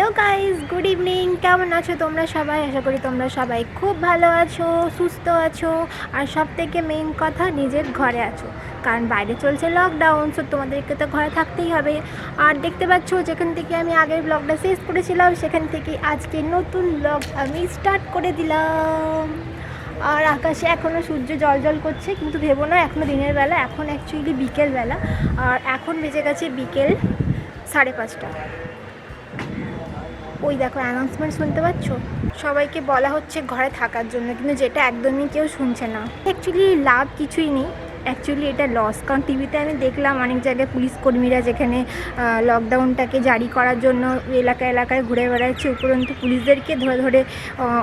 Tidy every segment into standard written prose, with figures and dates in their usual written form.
Hello guys, good evening. কেমন আছো তোমরা সবাই? আশা করি তোমরা সবাই খুব ভালো আছো, সুস্থ আছো, আর সব থেকে মেইন কথা নিজের ঘরে আছো। কারণ বাইরে চলছে লকডাউন, সো তোমাদেরকে তো ঘরে থাকতেই হবে। আর দেখতে পাচ্ছ যেখান থেকে আমি আগের ব্লগটা শেষ করেছিলাম সেখান থেকে আজকে নতুন ব্লগ আমি স্টার্ট করে দিলাম। আর আকাশে এখনও সূর্য জল করছে, কিন্তু ভেবো না এখনও দিনের বেলা, এখন অ্যাকচুয়ালি বিকেলবেলা। আর এখন বেজে গেছে বিকেল 5:30। ওই দেখো অ্যানাউন্সমেন্ট শুনতে পাচ্ছ, সবাইকে বলা হচ্ছে ঘরে থাকার জন্য, কিন্তু যেটা একদমই কেউ শুনছে না। অ্যাকচুয়ালি লাভ কিছুই নেই, অ্যাকচুয়ালি এটা লস। কারণ টিভিতে আমি দেখলাম অনেক জায়গায় পুলিশ কর্মীরা যেখানে লকডাউনটাকে জারি করার জন্য এলাকায় ঘুরে বেড়াচ্ছে, উপরন্তু পুলিশদেরকে ধরে ধরে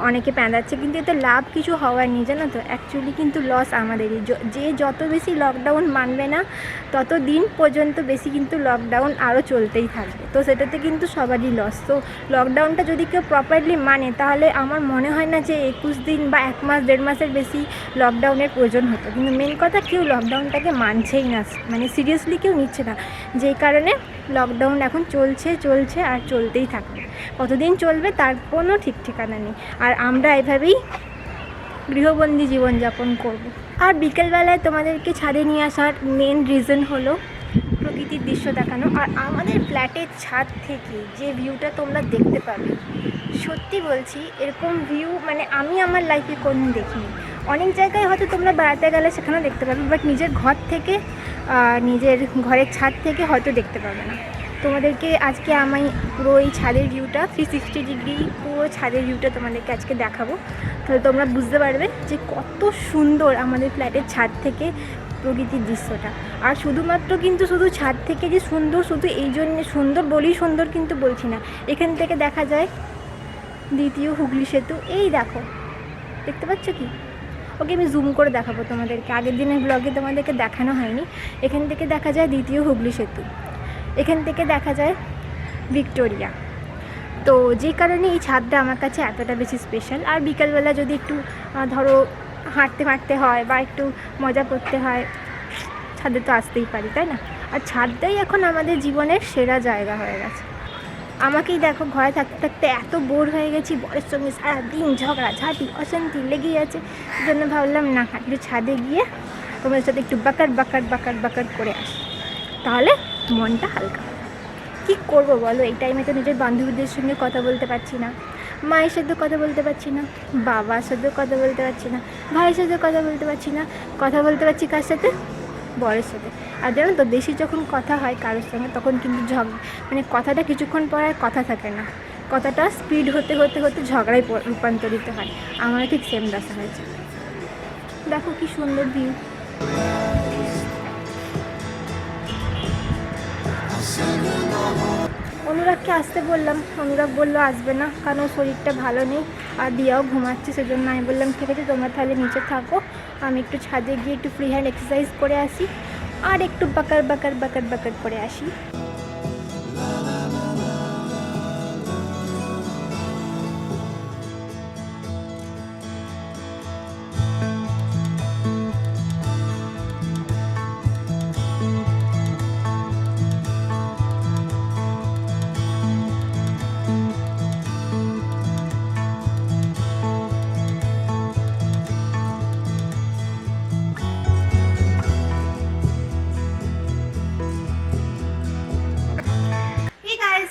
অনেকে প্যাঁদাচ্ছে, কিন্তু এতে লাভ কিছু হওয়ার নেই, জানো তো। অ্যাকচুয়ালি কিন্তু লস আমাদেরই। যে যত বেশি লকডাউন মানবে না তত দিন পর্যন্ত বেশি কিন্তু লকডাউন আরও চলতেই থাকবে, তো সেটাতে কিন্তু সবারই লস। তো লকডাউনটা যদি কেউ প্রপারলি মানে তাহলে আমার মনে হয় না যে 21 দিন বা 1 মাস 1.5 মাসের বেশি লকডাউনের প্রয়োজন হতো। কিন্তু মেন কথা কেউ লকডাউনটাকে মানছেই না, মানে সিরিয়াসলি কেউ নিচ্ছে না, যেই কারণে লকডাউন এখন চলছে আর চলতেই থাকবে। কতদিন চলবে তার কোনো ঠিক ঠিকানা নেই। আর আমরা এভাবেই গৃহবন্দী জীবনযাপন করব। আর বিকেলবেলায় তোমাদেরকে ছাদে নিয়ে আসার মেন রিজন হলো প্রকৃতির দৃশ্য দেখানো। আর আমাদের ফ্ল্যাটের ছাদ থেকে যে ভিউটা তোমরা দেখতে পাবে, সত্যি বলছি এরকম ভিউ মানে আমি আমার লাইফে কোনদিন দেখিনি। অনেক জায়গায় হয়তো তোমরা বেড়াতে গেলে সেখানেও দেখতে পাবে, বাট নিজের ঘর থেকে নিজের ঘরের ছাদ থেকে হয়তো দেখতে পাবে না। তোমাদেরকে আজকে আমি পুরো এই ছাদের ভিউটা 360 ডিগ্রি পুরো ছাদের ভিউটা তোমাদেরকে আজকে দেখাবো। তাহলে তোমরা বুঝতে পারবে যে কত সুন্দর আমাদের ফ্ল্যাটের ছাদ থেকে প্রকৃতির দৃশ্যটা। আর শুধুমাত্র কিন্তু শুধু ছাদ থেকে যে সুন্দর, শুধু এই জন্য সুন্দর বলেই সুন্দর কিন্তু বলছি না, এখান থেকে দেখা যায় দ্বিতীয় হুগলি সেতু। এই দেখো, দেখতে পাচ্ছ কি? ওকে আমি জুম করে দেখাবো তোমাদেরকে, আগের দিনের ব্লগে তোমাদেরকে দেখানো হয়নি। এখান থেকে দেখা যায় দ্বিতীয় হুগলি সেতু, এখান থেকে দেখা যায় ভিক্টোরিয়া। তো যে কারণে এই ছাদটা আমার কাছে এতটা বেশি স্পেশাল। আর বিকালবেলা যদি একটু ধরো হাঁটতে হয় বা একটু মজা করতে হয়, ছাদে তো আসতেই পারি, তাই না? আর ছাদটাই এখন আমাদের জীবনের সেরা জায়গা হয়ে গেছে। আমাকেই দেখো ঘরে থাকতে থাকতে এত বোর হয়ে গেছি, বরের সঙ্গে সারাদিন ঝগড়াঝাঁটি অশান্তি লেগেই আছে। সেই জন্য ভাবলাম না, একটু ছাদে গিয়ে তোমাদের সাথে একটু বাকার করে আসি, তাহলে মনটা হালকা। কী করবো বলো, এই টাইমে তো নিজের বান্ধবীদের সঙ্গে কথা বলতে পারছি না, মায়ের সাথে কথা বলতে পারছি না, বাবার সাথেও কথা বলতে পারছি না, ভাইয়ের সাথে কথা বলতে পারছি না। কথা বলতে পারছি কার সাথে? বরের সাথে। আর জানো তো, বেশি যখন কথা হয় কারোর সঙ্গে তখন কিন্তু মানে কথাটা কিছুক্ষণ পর আর কথা থাকে না, কথাটা স্পিড হতে ঝগড়ায় রূপান্তরিত হয়। আমারও ঠিক সেম দশা হয়েছে। দেখো কি সুন্দর ভিউ। অনুরাগকে আসতে বললাম, অনুরাগ বললো আসবে না, কারণ ওর শরীরটা ভালো নেই আর দিয়াও ঘুমাচ্ছে। সেজন্য আমি বললাম ঠিক আছে তোমরা তাহলে নিচে থাকো, আমি একটু ছাদে গিয়ে একটু ফ্রি হ্যান্ড এক্সারসাইজ করে আসি আর একটু বাকার করে আসি।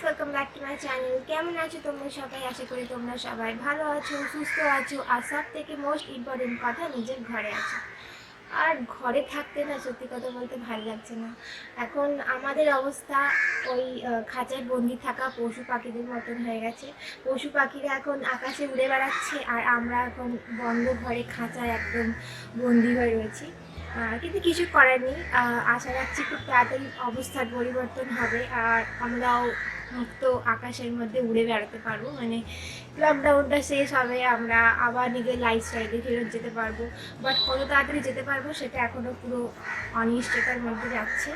Welcome back to my channel. কেমন আছো তোমরা সবাই? আশা করি তোমরা সবাই ভালো আছো, সুস্থ আছো, আর সব থেকে মোস্ট ইম্পর্টেন্ট কথা নিজের ঘরে আছো। আর ঘরে থাকতে না সত্যি কথা বলতে ভালো লাগছে না। এখন আমাদের অবস্থা ওই খাঁচায় বন্দি থাকা পশু পাখিদের মতন হয়ে গেছে। পশু পাখিরা এখন আকাশে উড়ে বেড়াচ্ছে আর আমরা এখন বন্ধ ঘরে খাঁচায় একদম বন্দি হয়ে রয়েছি। কিন্তু কিছু করার নেই। আশা রাখছি খুব তাড়াতাড়ি অবস্থার পরিবর্তন হবে আর আমরাও মুক্ত আকাশের মধ্যে উড়ে বেড়াতে পারবো। মানে লকডাউনটা শেষ হবে, আমরা আবার নিজের লাইফস্টাইলে ফেরত যেতে পারবো। বাট কত তাড়াতাড়ি যেতে পারবো সেটা এখনও পুরো অনিশ্চয়তার মধ্যে যাচ্ছে।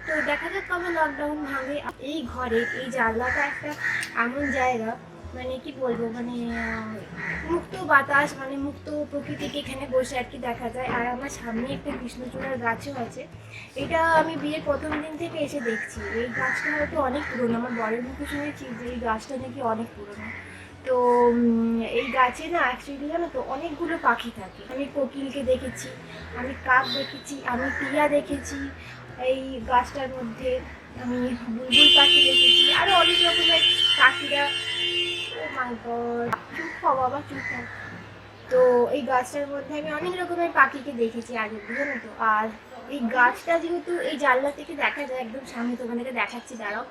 তো দেখা যাক কবে লকডাউন ভাঙে। এই ঘরে এই জানলাটা একটা এমন জায়গা, মানে কি বলবো, মানে মুক্ত বাতাস মানে মুক্ত প্রকৃতিকে এখানে বসে আর কি দেখা যায়। আর আমার সামনে একটা কৃষ্ণচূড়ার গাছও আছে। এটা আমি বিয়ের প্রথম দিন থেকে এসে দেখছি। এই গাছটা হয়তো অনেক পুরনো, আমার বরের মুখে শুনেছি যে এই গাছটা নাকি অনেক পুরনো। তো এই গাছে না অ্যাকচুয়ালি জানো তো অনেকগুলো পাখি থাকে। আমি কোকিলকে দেখেছি, আমি কাক দেখেছি, আমি টিয়া দেখেছি এই গাছটার মধ্যে, আমি বুলবুল পাখি দেখেছি, আরও অনেক রকমের পাখিরা। ও মাই গড, চুপ হও বাবা, চুপ হও। তো এই গাছটার মধ্যে আমি অনেক রকমের পাখিকে দেখেছি আগে, বুঝলো তো। আর এই গাছটা যেহেতু এই জানলা থেকে দেখা যায়, একদম সামনে তোমাদেরকে দেখাচ্ছি, দাঁড়াও।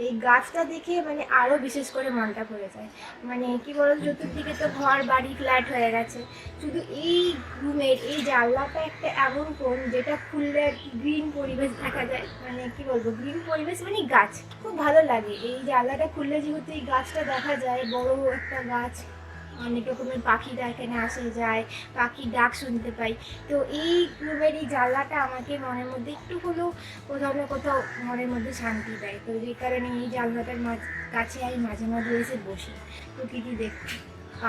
এই গাছটা দেখে মানে আরও বিশেষ করে মনটা পড়ে যায়। মানে কি বলো, চতুর্দিকে তো ঘর বাড়ি ফ্ল্যাট হয়ে গেছে, শুধু এই রুমের এই জানলাটা একটা এমন কোণ যেটা খুললে আর কি গ্রিন পরিবেশ দেখা যায়। মানে কি বলবো, গ্রিন পরিবেশ মানে গাছ, খুব ভালো লাগে। এই জানলাটা খুললে যেহেতু এই গাছটা দেখা যায়, বড় একটা গাছ, অনেক রকমের পাখিরা এখানে আসে যায়, পাখির ডাক শুনতে পাই। তো এই রুমের এই জানলাটা আমাকে মনের মধ্যে একটু হলেও কোথাও না কোথাও মনের মধ্যে শান্তি দেয়। তো যে কারণে এই জানলাটার কাছে আমি মাঝে মাঝে এসে বসি, প্রকৃতি দেখি।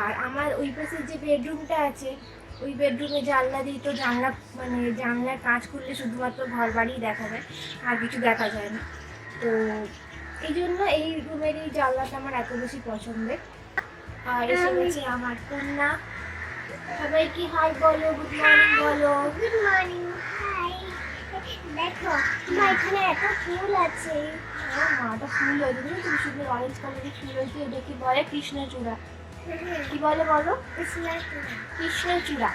আর আমার ওই পাশের যে বেডরুমটা আছে, ওই বেডরুমে জানলা দিই, তো জানলা মানে জানলার কাঁচ খুললে শুধুমাত্র ঘর বাড়ি দেখা যায়, আর কিছু দেখা যায় না। তো এই জন্য এই রুমের এই জানলাটা আমার এত বেশি পছন্দের। আর এসে গেছে আমার কন্যা, সবাইকে হাই বলো, গুড মর্নিং বলো। Good morning, hi. দেখো তোমার এখানে এত ফুল আছে। মাটা ফুল হয়েছে, বুঝলি তুমি, সুন্দর অরেঞ্জ কালারের ফুল হয়েছে। ওটা কি বলে? কৃষ্ণচূড়া। কি বলে বলো? কৃষ্ণচূড়া। কৃষ্ণচূড়া।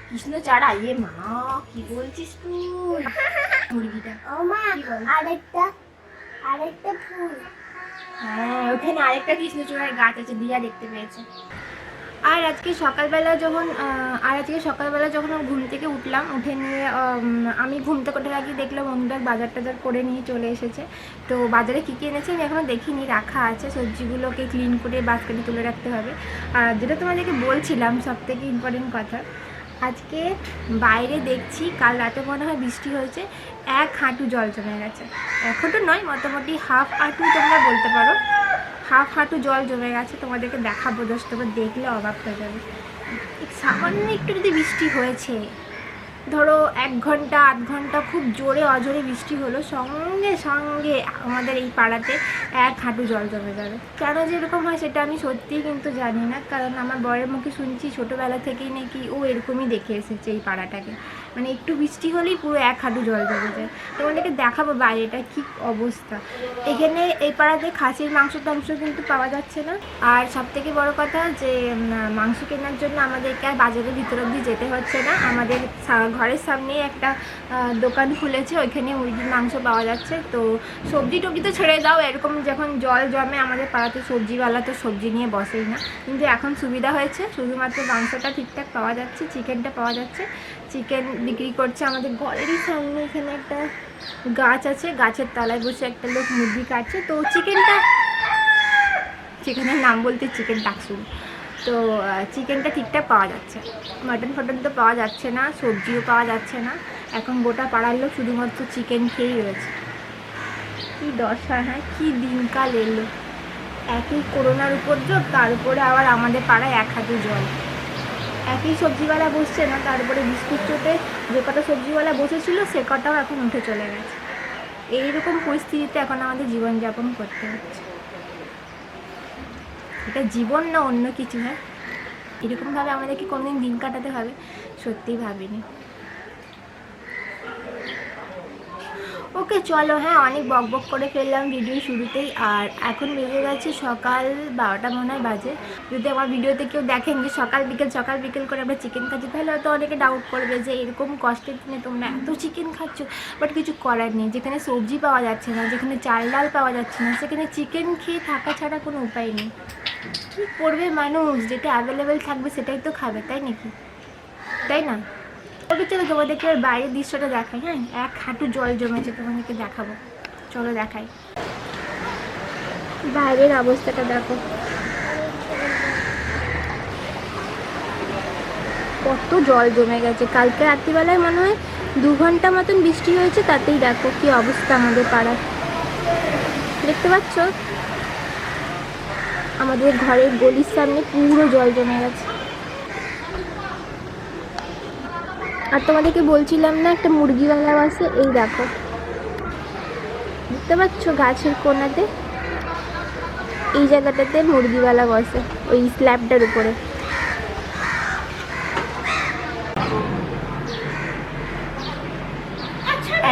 কৃষ্ণচূড়া। ইয়ে মা, কি বলছিস তুই? মুরগিটা। ও মা, আরেকটা ফুল। হ্যাঁ, ওখানে আরেকটা কৃষ্ণচূড়ার গাছ আছে, দিয়া দেখতে পেয়েছে। আর আজকে সকালবেলা যখন ঘুম থেকে উঠলাম, উঠে নিয়ে আমি ঘুম থেকে ওঠার আগে দেখলাম অনুরাগ বাজার টাজার করে নিয়ে চলে এসেছে। তো বাজারে কী কী এনেছে আমি এখনও দেখিনি, রাখা আছে। সবজিগুলোকে ক্লিন করে বাস্কেটে তুলে রাখতে হবে। আর যেটা তোমাদেরকে বলছিলাম, সবথেকে ইম্পর্টেন্ট কথা, আজকে বাইরে দেখছি কাল রাতে মনে হয় বৃষ্টি হয়েছে, 1 হাঁটু জল জমে গেছে। এখন তো নয়, মোটামুটি হাফ হাঁটু তোমরা বলতে পারো, হাফ হাঁটু জল জমে গেছে। তোমাদেরকে দেখাবো, জাস্ট তোমরা দেখলে অবাক হয়ে যাবে। সামান্য একটু যদি বৃষ্টি হয়েছে, ধরো 1 ঘন্টা 8 ঘন্টা খুব জোরে অজোরে বৃষ্টি হলো, সঙ্গে সঙ্গে আমাদের এই পাড়াতে 1 হাঁটু জল জমে যাবে। কেন যে এরকম হয় সেটা আমি সত্যিই কিন্তু জানি না, কারণ আমার বরের মুখে শুনছি ছোটোবেলা থেকেই নাকি ও এরকমই দেখে এসেছে এই পাড়াটাকে। মানে একটু বৃষ্টি হলেই পুরো 1 হাঁটু জল জমে যায়। তোমাদেরকে দেখাবো বাইরেটা কী অবস্থা। এখানে এই পাড়াতে খাসির মাংস টাংস কিন্তু পাওয়া যাচ্ছে না। আর সবথেকে বড় কথা যে মাংস কেনার জন্য আমাদেরকে আর বাজারের ভিতর অবধি যেতে হচ্ছে না। আমাদের ঘরের সামনে একটা দোকান খুলেছে, ওইখানে মুরগির মাংস পাওয়া যাচ্ছে। তো সবজি টবজি তো ছেড়ে দাও, এরকম যখন জল জমে আমাদের পাড়াতে সবজিওয়ালা তো সবজি নিয়ে বসেই না। কিন্তু এখন সুবিধা হয়েছে, শুধুমাত্র মাংসটা ঠিকঠাক পাওয়া যাচ্ছে, চিকেনটা পাওয়া যাচ্ছে। চিকেন বিক্রি করছে আমাদের ঘরেরই সামনে। এখানে একটা গাছ আছে, গাছের তলায় বসে একটা লোক মুরগি কাটছে। তো চিকেনের নাম বলতে চিকেন ডাকসুন। তো চিকেনটা ঠিকঠাক পাওয়া যাচ্ছে, মাটন ফাটন তো পাওয়া যাচ্ছে না, সবজিও পাওয়া যাচ্ছে না। এখন গোটা পাড়ার লোক শুধুমাত্র চিকেন খেয়েই রয়েছে। কী দশা, হ্যাঁ, কী দিনকাল এলো। একই করোনার উপদ্রব, তার উপরে আবার আমাদের পাড়ায় 1 হাঁটু জল। একই সবজিওয়ালা বসছে না, তারপরে বিস্কুট চোটে যে কটা সবজিওয়ালা বসেছিল সে কটাও এখন উঠে চলে গেছে। এইরকম পরিস্থিতিতে এখন আমাদের জীবনযাপন করতে হচ্ছে। এটা জীবন না অন্য কিছু? হ্যাঁ, এরকমভাবে আমাদেরকে কোনোদিন দিন কাটাতে হবে সত্যিই ভাবিনি। ওকে চলো, হ্যাঁ, অনেক বক বক করে ফেললাম ভিডিও শুরুতেই। আর এখন বেজে গেছে সকাল 12টা মনে হয় বাজে। যদি আমার ভিডিওতে কেউ দেখেন যে সকাল বিকেল করে আমরা চিকেন খাচ্ছি, তাহলে হয়তো অনেকে ডাউট করবে যে এরকম কষ্টের দিনে তোমরা এত চিকেন খাচ্ছ। বাট কিছু করার নেই, যেখানে সবজি পাওয়া যাচ্ছে না, যেখানে চাল ডাল পাওয়া যাচ্ছে না, সেখানে চিকেন খেয়ে থাকা ছাড়া কোনো উপায় নেই। কী করবে মানুষ? যেটা অ্যাভেলেবেল থাকবে সেটাই তো খাবে, তাই নাকি? তাই না? ওকে চলো তোমাদেরকে বাইরের দৃশ্যটা দেখাই। হ্যাঁ, 1 হাঁটু জল জমেছে, তোমাদেরকে দেখাবো, চলো দেখাই। বাইরের অবস্থাটা দেখো, কত জল জমে গেছে। কালকে রাত্রিবেলায় মনে হয় 2 ঘন্টা মতন বৃষ্টি হয়েছে, তাতেই দেখো কি অবস্থা আমাদের পাড়ার। দেখতে পাচ্ছ আমাদের ঘরের গলির সামনে পুরো জল জমে গেছে। আর তোমাদেরকে বলছিলাম না একটা মুরগিওয়ালা আছে, এই দেখো দেখতে পাচ্ছ গাছের কোনাতে এই জায়গাটাতে মুরগিওয়ালা বসে, ওই স্ল্যাবটার উপরে।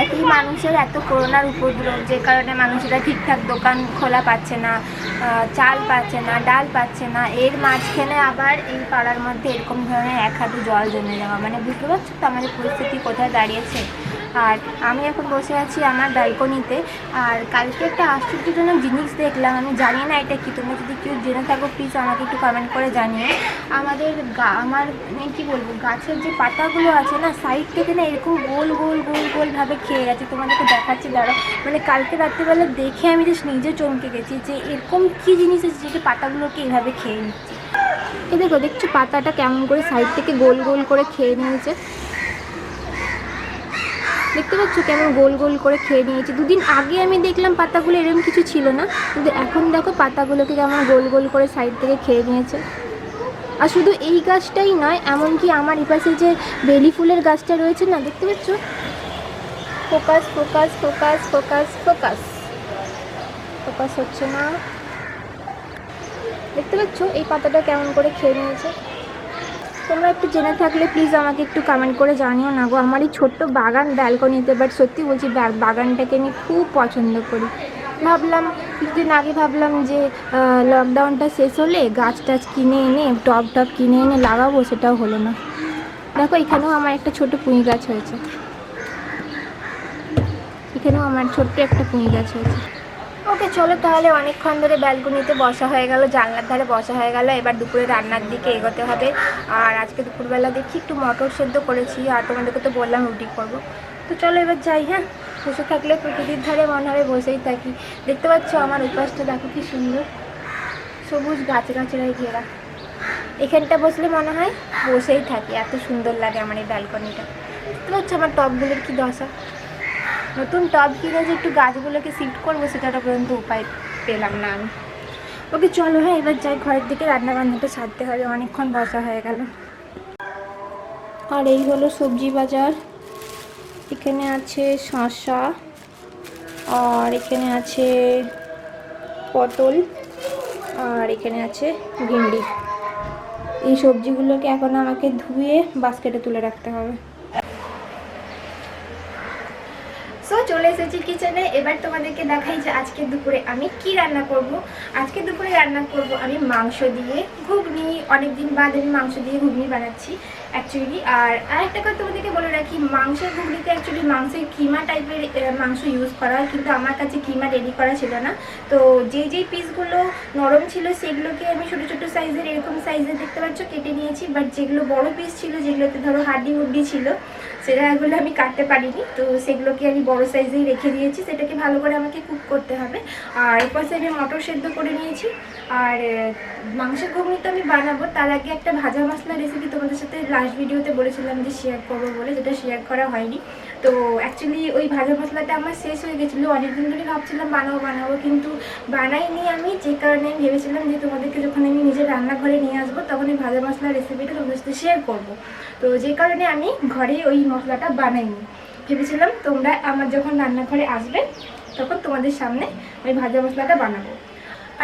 একই মানুষের এত করোনার উপদ্রব, যে কারণে মানুষেরা ঠিকঠাক দোকান খোলা পাচ্ছে না, চাল পাচ্ছে না, ডাল পাচ্ছে না, এর মাঝখানে আবার এই পাড়ার মধ্যে এরকম ধরনের এক হাঁটু জল জমে যাওয়া, মানে বুঝতে পারছো তো আমাদের পরিস্থিতি কোথায় দাঁড়িয়েছে। আর আমি এখন বসে আছি আমার ব্যালকনিতে। আর কালকে একটা আশ্চর্যজনক জিনিস দেখলাম, আমি জানি না এটা কি, তোমরা যদি কেউ জেনে থাকো প্লিজ আমাকে একটু কমেন্ট করে জানিও। আমাদের আমার মানে কী বলবো, গাছের যে পাতাগুলো আছে না সাইড থেকে না এরকম গোল গোল গোল গোলভাবে খেয়ে গেছে। তোমাদেরকে দেখাচ্ছি দাঁড়াও, মানে কালকে রাত্রিবেলা দেখে আমি জাস্ট নিজে চমকে গেছি যে এরকম কী জিনিস আছে যেটা পাতাগুলোকে এইভাবে খেয়ে নিচ্ছে। এ দেখো, দেখছো পাতাটা কেমন করে সাইড থেকে গোল গোল করে খেয়ে নিয়েছে, দেখতে পাচ্ছ কেমন গোল গোল করে খেয়ে নিয়েছে। দুদিন আগে আমি দেখলাম পাতাগুলো এরকম কিছু ছিল না, কিন্তু এখন দেখো পাতাগুলোকে কেমন গোল গোল করে সাইড থেকে খেয়ে নিয়েছে। আর শুধু এই গাছটাই নয়, এমনকি আমার এপাশে যে বেলি ফুলের গাছটা রয়েছে না, দেখতে পাচ্ছ, focus focus focus focus focus focus হচ্ছে না, দেখতে পাচ্ছ এই পাতাটা কেমন করে খেয়ে নিয়েছে। তোমরা একটু জেনে থাকলে প্লিজ আমাকে একটু কমেন্ট করে জানিও না গো। আমার এই ছোট্ট বাগান ব্যালকনিতে, বাট সত্যি বলছি বাগানটাকে আমি খুব পছন্দ করি। ভাবলাম কিছুদিন আগে ভাবলাম যে লকডাউনটা শেষ হলে গাছ টাছ কিনে এনে টব কিনে এনে লাগাবো, সেটাও হলো না। দেখো এখানেও আমার একটা ছোট পুঁই গাছ হয়েছে, এখানেও আমার ছোট্ট একটা পুঁই গাছ হয়েছে। ওকে চলো তাহলে, অনেকক্ষণ ধরে ব্যালকনিতে বসা হয়ে গেল, জানলার ধারে বসা হয়ে গেল, এবার দুপুরে রান্নার দিকে এগোতে হবে। আর আজকে দুপুরবেলা দেখি একটু মটর সেদ্ধ করেছি, আর তোমাদেরকে তো বললাম রুটি করবো। তো চলো এবার যাই। হ্যাঁ, বসে থাকলে প্রকৃতির ধারে মনে হবে বসেই থাকি। দেখতে পাচ্ছ আমার উপাসটা দেখো কি সুন্দর, সবুজ গাছগাছড়ায় ঘেরা। এখানটা বসলে মনে হয় বসেই থাকি, এত সুন্দর লাগে আমার এই ব্যালকনিটা। দেখতে পাচ্ছ আমার টবগুলোর কি দশা, নতুন টব কিনে যে একটু গাছগুলোকে শিফট করবো সেটাটা পর্যন্ত উপায় পেলাম না আমি। ওকে চলো, হ্যাঁ এবার যাই ঘরের দিকে, রান্না বান্নাটা সারতে হবে, অনেকক্ষণ বসা হয়ে গেল। আর এই হলো সবজি বাজার, এখানে আছে শসা, আর এখানে আছে পটল, আর এখানে আছে ভিন্ডি। এই সবজিগুলোকে এখন আমাকে ধুয়ে বাস্কেটে তুলে রাখতে হবে। সো চলে এসেছি কিচেনে, এবার তোমাদেরকে দেখাই যে আজকে দুপুরে আমি কি রান্না করব। আজকে দুপুরে রান্না করব আমি মাংস দিয়ে ঘুগনি, অনেকদিন বাদ আমি মাংস দিয়ে ঘুগনি বানাচ্ছি অ্যাকচুয়ালি। আর আরেকটা কথা তোমাদেরকে বলে রাখি, মাংসের ঘুগনিতে অ্যাকচুয়ালি মাংসের কিমা টাইপের মাংস ইউজ করা হয়, কিন্তু আমার কাছে কিমা রেডি করা ছিল না। তো যেই পিসগুলো নরম ছিল সেগুলোকে আমি ছোটো ছোটো সাইজের, এরকম সাইজের দেখতে পাচ্ছ কেটে নিয়েছি। বাট যেগুলো বড় পিস ছিল, যেগুলোতে ধরো হাড্ডি হুড্ডি ছিল, সেটাগুলো আমি কাটতে পারিনি, তো সেগুলোকে আমি বড় সাইজেই রেখে দিয়েছি। সেটাকে ভালো করে আমাকে কুক করতে হবে। আর এরপর সাইডে মটর সেদ্ধ করে নিয়েছি। আর মাংসের ঘুগনি তো আমি বানাবো, তার আগে একটা ভাজা মশলা রেসিপি তোমাদের সাথে লাস্ট ভিডিওতে বলেছিলাম যে শেয়ার করবো বলে, যেটা শেয়ার করা হয়নি। তো অ্যাকচুয়ালি ওই ভাজা মশলাটা আমার শেষ হয়ে গেছিলো, অনেকদিন ধরে ভাবছিলাম বানাবো, কিন্তু বানাইনি আমি, যে কারণে আমি ভেবেছিলাম যে তোমাদেরকে যখন আমি নিজের রান্নাঘরে নিয়ে আসবো তখন এই ভাজা মশলার রেসিপিটা তোমাদের সাথে শেয়ার করবো। তো যে কারণে আমি ঘরে ওই মশলাটা বানাইনি, ভেবেছিলাম তোমরা আমার যখন রান্নাঘরে আসবে তখন তোমাদের সামনে ওই ভাজা মশলাটা বানাবো।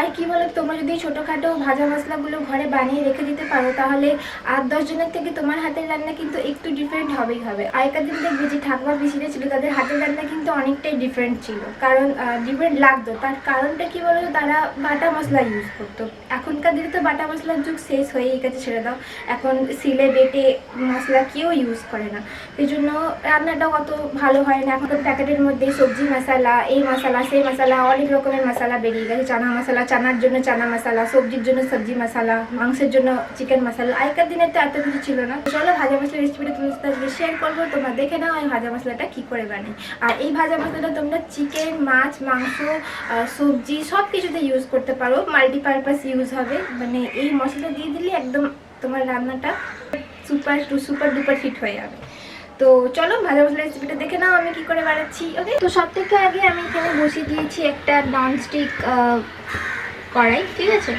আর কি বলো, তোমরা যদি ছোটোখাটো ভাজা মশলাগুলো ঘরে বানিয়ে রেখে দিতে পারো, তাহলে 8-10 জনের থেকে তোমার হাতের রান্না কিন্তু একটু ডিফারেন্ট হবেই হবে। আগেকার দিন দেখবে যে ঠাকুমা পিসিরা ছিল, তাদের হাতের রান্না কিন্তু অনেকটাই ডিফারেন্ট ছিল, কারণ ডিফারেন্ট লাগতো। তার কারণটা কি বলো, তারা বাটা মশলা ইউজ করতো। এখনকার দিনে তো বাটা মশলার যুগ শেষ হয়ে গেছে, ছেড়ে দাও, এখন সিলে বেটে মশলা কেউ ইউজ করে না, এই জন্য রান্নাটাও অত ভালো হয় না। এখন প্যাকেটের মধ্যে সবজি মশলা, এই মশলা সেই মশলা, অনেক রকমের মশলা বেরিয়ে গেছে। চানা মশলা, চানার জন্য চানা মশলা, সবজির জন্য সবজি মশলা, মাংসের জন্য চিকেন মশলা। আগেকার দিনে তো এত কিছু ছিল না। চলো ভাজা মশলার রেসিপিটা তোমার সাথে শেয়ার করবো, তোমরা দেখে নাও এই ভাজা মশলাটা কী করে বানাই। আর এই ভাজা মশলাটা তোমরা চিকেন, মাছ, মাংস, সবজি সব কিছুতে ইউজ করতে পারো, মাল্টিপারপাস ইউজ হবে। মানে এই মশলা দিয়ে দিলে একদম তোমার রান্নাটা সুপার ডুপার হিট হয়ে যাবে। তো চলো ভাজা মশলা রেসিপিটা দেখে নাও আমি কি করে বানাচ্ছি। ওকে, তো সব থেকে আগে আমি এখানে বসিয়ে দিয়েছি একটা ননস্টিক কড়াই, ঠিক আছে।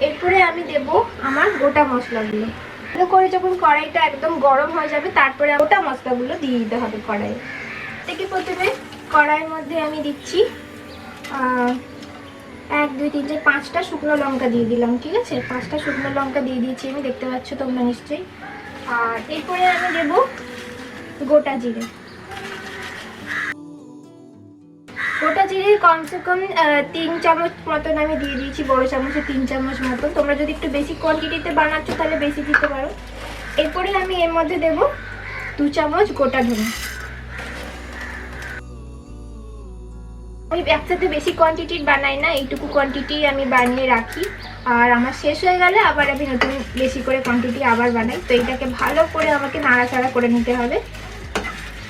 এরপরে আমি দেব আমার গোটা মশলাগুলো। ভালো করে যখন কড়াইটা একদম গরম হয়ে যাবে তারপরে গোটা মশলাগুলো দিয়ে দিতে হবে কড়াইয়ে। থেকে প্রথমে কড়াইয়ের মধ্যে আমি দিচ্ছি 1 2 3 4 5টা শুকনো লঙ্কা দিয়ে দিলাম। ঠিক আছে, 5টা শুকনো লঙ্কা দিয়ে দিয়েছি আমি, দেখতে পাচ্ছ তোমরা নিশ্চয়ই। আর এরপরে আমি দেব গোটা জিরে। গোটা জিরে কমসে কম 3 চামচ মতন আমি দিয়ে দিয়েছি, বড় চামচে 3 চামচ মতন। তোমরা যদি একটু বেশি কোয়ান্টিটিতে বানাচ্ছ তাহলে বেশি দিতে পারো। এরপরে আমি এর মধ্যে দেব 2 চামচ গোটা ধনে। আমি একসাথে বেশি কোয়ান্টিটির বানাই না, এইটুকু কোয়ান্টিটি আমি বানিয়ে রাখি, আর আমার শেষ হয়ে গেলে আবার আমি নতুন বেশি করে কোয়ান্টিটি আবার বানাই। তো এটাকে ভালো করে আমাকে নাড়াচাড়া করে নিতে হবে।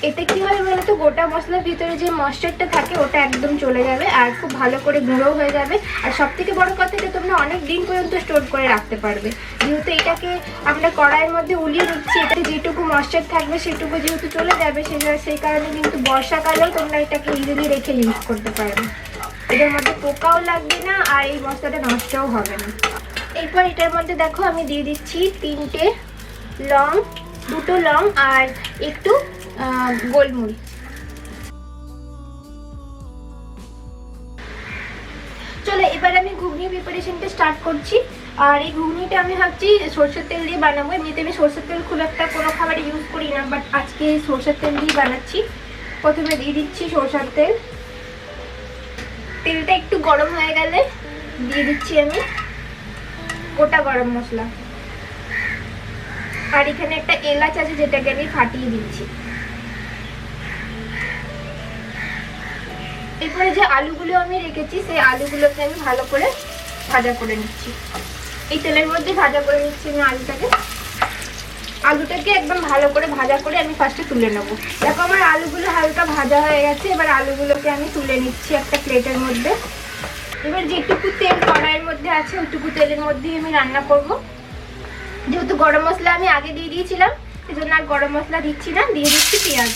এতে কি হবে বলো তো, গোটা মশলার ভিতরে যে ময়েশ্চারটা থাকে ওটা একদম চলে যাবে আর খুব ভালো করে গুঁড়ো হয়ে যাবে। আর সব থেকে বড় কথা, এটা তোমরা অনেক দিন পর্যন্ত স্টোর করে রাখতে পারবে। যেহেতু এটাকে আমরা কড়াইয়ের মধ্যে উলিয়ে নিচ্ছি, এটাতে যেটুকু ময়েশ্চার থাকবে সেটুকু যেহেতু চলে যাবে, সেই কারণে কিন্তু বর্ষাকালেও তোমরা এটাকে ইজিলি রেখে ইউজ করতে পারবে। এটার মধ্যে পোকাও লাগবে না আর এই মশলাটা নষ্টও হবে না। এরপর এটার মধ্যে দেখো আমি দিয়ে দিচ্ছি 3টে লং, 2টো লং আর একটু গোলমরিচ। চলো এবার আমি ঘুগনি প্রিপারেশনটা স্টার্ট করছি। আর এই ঘুগনিটা আমি ভাবছি সরষের তেল দিয়ে বানাবো। এমনিতে আমি সরষের তেল খুব একটা কোনো খাবারে ইউজ করি না, বাট আজকে সরষের তেল দিয়ে বানাচ্ছি। প্রথমে দিয়ে দিচ্ছি সরষের তেল। তেলটা একটু গরম হয়ে গেলে দিয়ে দিচ্ছি আমি গোটা গরম মশলা, আর এখানে একটা এলাচ আছে যেটাকে আমি ফাটিয়ে দিচ্ছি। এরপরে যে আলুগুলো আমি রেখেছি সেই আলুগুলোকে আমি ভালো করে ভাজা করে নিচ্ছি। এই তেলের মধ্যে ভাজা করে নিচ্ছি আমি আলুটাকে একদম ভালো করে ভাজা করে আমি ফার্স্টে তুলে নেব। দেখো আমার আলুগুলো হালকা ভাজা হয়ে গেছে। এবার আলুগুলোকে আমি তুলে নিচ্ছি একটা প্লেটের মধ্যে। এবার যেটুকু তেল কড়াইয়ের মধ্যে আছে ওইটুকু তেলের মধ্যেই আমি রান্না করব। যেহেতু গরম মশলা আমি আগে দিয়ে দিয়েছিলাম, এই জন্য আর গরম মশলা দিচ্ছি না, দিয়ে দিচ্ছি পেঁয়াজ।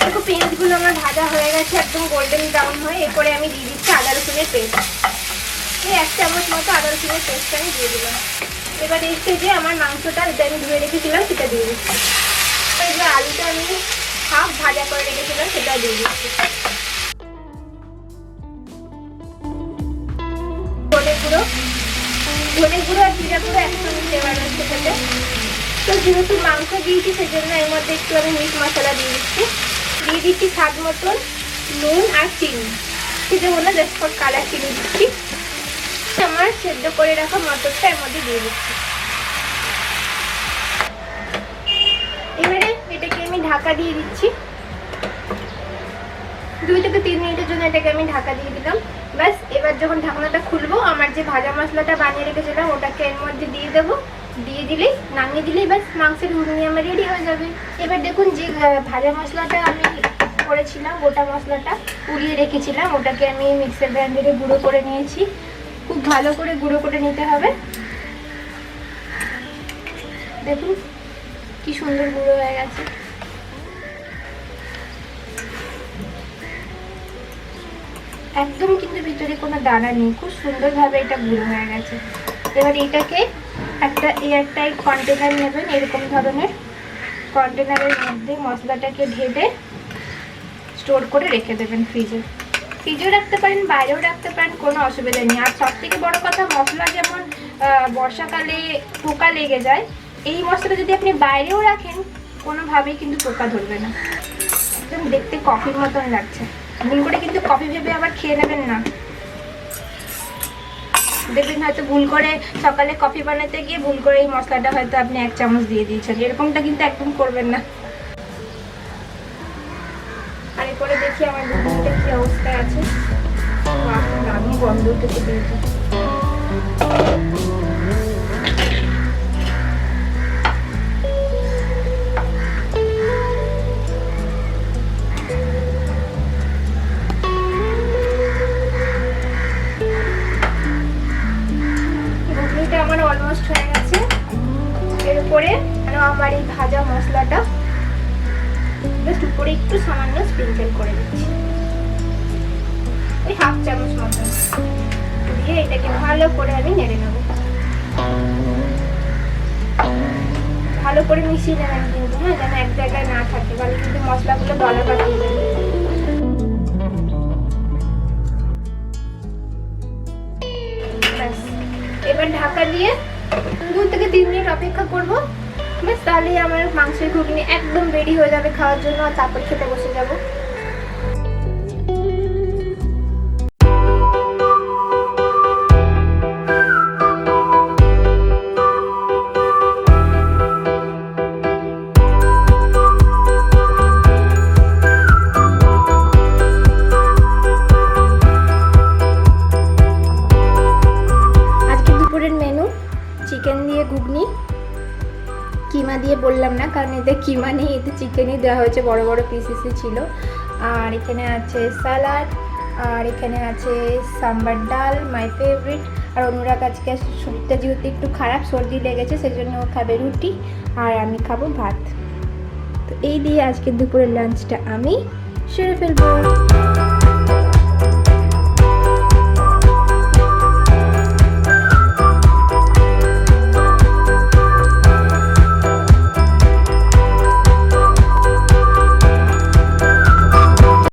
দেখো পেঁয়াজগুলো আমার ভাজা হয়ে গেছে একদম গোল্ডেন ব্রাউন হয়ে। এরপরে আমি দিয়ে দিচ্ছি আদা রসুনের পেস্ট। এই 1 চামচ মতো আদা রসুনের পেস্ট আমি দিয়ে দিলাম। এবার এই স্টেজে আমার মাংসটা যেটা আমি ধুয়ে রেখেছিলাম সেটা দিয়ে দিচ্ছি। এবার আলুটা আমি হাফ ভাজা করে রেখেছিলাম সেটা দিয়ে দিচ্ছি। ধনে গুঁড়ো আর জিরা গুঁড়ো একসঙ্গে ফ্লেভার আসছে সাথে। তো যেহেতু মাংস দিয়েছি সেজন্য এর মধ্যে একটু আমি মিট মশলা দিয়ে দিচ্ছি। দিয়ে দিচ্ছি স্বাদ মতন নুন আর চিনি, সেটা হলো জাস্ট ফর কালার চিনি দিচ্ছি। আমার সেদ্ধ করে রাখা মটরটা এর মধ্যে দিয়ে দিচ্ছি। এবারে এটাকে আমি ঢাকা দিয়ে দিচ্ছি। 2 থেকে 3 মিনিটের জন্য এটাকে আমি ঢাকা দিয়ে দিলাম। ব্যাস, এবার যখন ঢাকনাটা খুলবো আমার যে ভাজা মশলাটা বানিয়ে রেখেছিলাম ওটাকে এর মধ্যে দিয়ে দেবো। দিয়ে দিলেই, নামিয়ে দিলেই ব্যাস মাংসের ঘুগনি আমার রেডি হয়ে যাবে। এবার দেখুন যে ভাজা মশলাটা আমি করেছিলাম, গোটা মশলাটা পুড়িয়ে রেখেছিলাম, ওটাকে আমি মিক্সার গ্রাইন্ডারে গুঁড়ো করে নিয়েছি। খুব ভালো করে গুঁড়ো করে নিতে হবে। দেখুন কি সুন্দর গুঁড়ো হয়ে গেছে। একদম কিন্তু ভিতরে কোনো দানা নেই, খুব সুন্দরভাবে এটা গুঁড়ো হয়ে গেছে। এবার এটাকে একটা এয়ারটাইট কন্টেনার নেবেন, এরকম ধরনের কন্টেনারের মধ্যে মশলাটাকে ঢেলে স্টোর করে রেখে দেবেন ফ্রিজে। ফ্রিজেও রাখতে পারেন, বাইরেও রাখতে পারেন, কোনো অসুবিধা নেই। আর সব থেকে বড় কথা, মশলা যেমন বর্ষাকালে পোকা লেগে যায়, এই মশলা যদি আপনি বাইরেও রাখেন কোনোভাবেই কিন্তু পোকা ধরবে না। একদম দেখতে কফির মতন লাগছে। ভুল করে কিন্তু কফি ভেবে আবার খেয়ে নেবেন না। দেখবেন হয়তো ভুল করে সকালে কফি বানাতে গিয়ে ভুল করে এই মশলাটা হয়তো আপনি 1 চামচ দিয়ে দিয়েছেন। এরকমটা কিন্তু একদম করবেন না। আর এরপরে দেখি আমার ঘুগনিটা কি অবস্থায় আছে। দারুণ গন্ধ উঠেছে কিন্তু। আমার অলমোস্ট হয়ে গেছে। এরপরে আমার এই ভাজা মশলাটা জাস্ট উপরে একটু সামান্য স্প্রিঙ্কেল করে দিচ্ছি, ওই 1/2 চামচ মতন দিয়ে এটাকে ভালো করে আমি নেড়ে নেব। ভালো করে মিশিয়ে নেবেন কিন্তু, হ্যাঁ, যেন এক জায়গায় না থাকে, তাহলে কিন্তু মশলাগুলো দলা পাকিয়ে যাবে। এবার ঢাকা দিয়ে 2 থেকে 3 মিনিট অপেক্ষা করবো, ব্যাস, তাহলেই আমার মাংসের ঘুগনি একদম রেডি হয়ে যাবে খাওয়ার জন্য, আর তারপর খেতে বসে যাবো। চিকেন দিয়ে ঘুগনি, কিমা দিয়ে বললাম না কারণ এতে কিমা নেই, এতে চিকেনই দেওয়া হয়েছে, বড় বড় পিসেসই ছিল। আর এখানে আছে স্যালাড, আর এখানে আছে সাম্বার ডাল, মাই ফেভারিট। আর অনুরাগ আজকে শরীরটা যেহেতু একটু খারাপ, সর্দি লেগেছে, সেজন্য ও খাবে রুটি আর আমি খাবো ভাত। তো এই দিয়ে আজকে দুপুরের লাঞ্চটা আমি সেরে ফেলবো।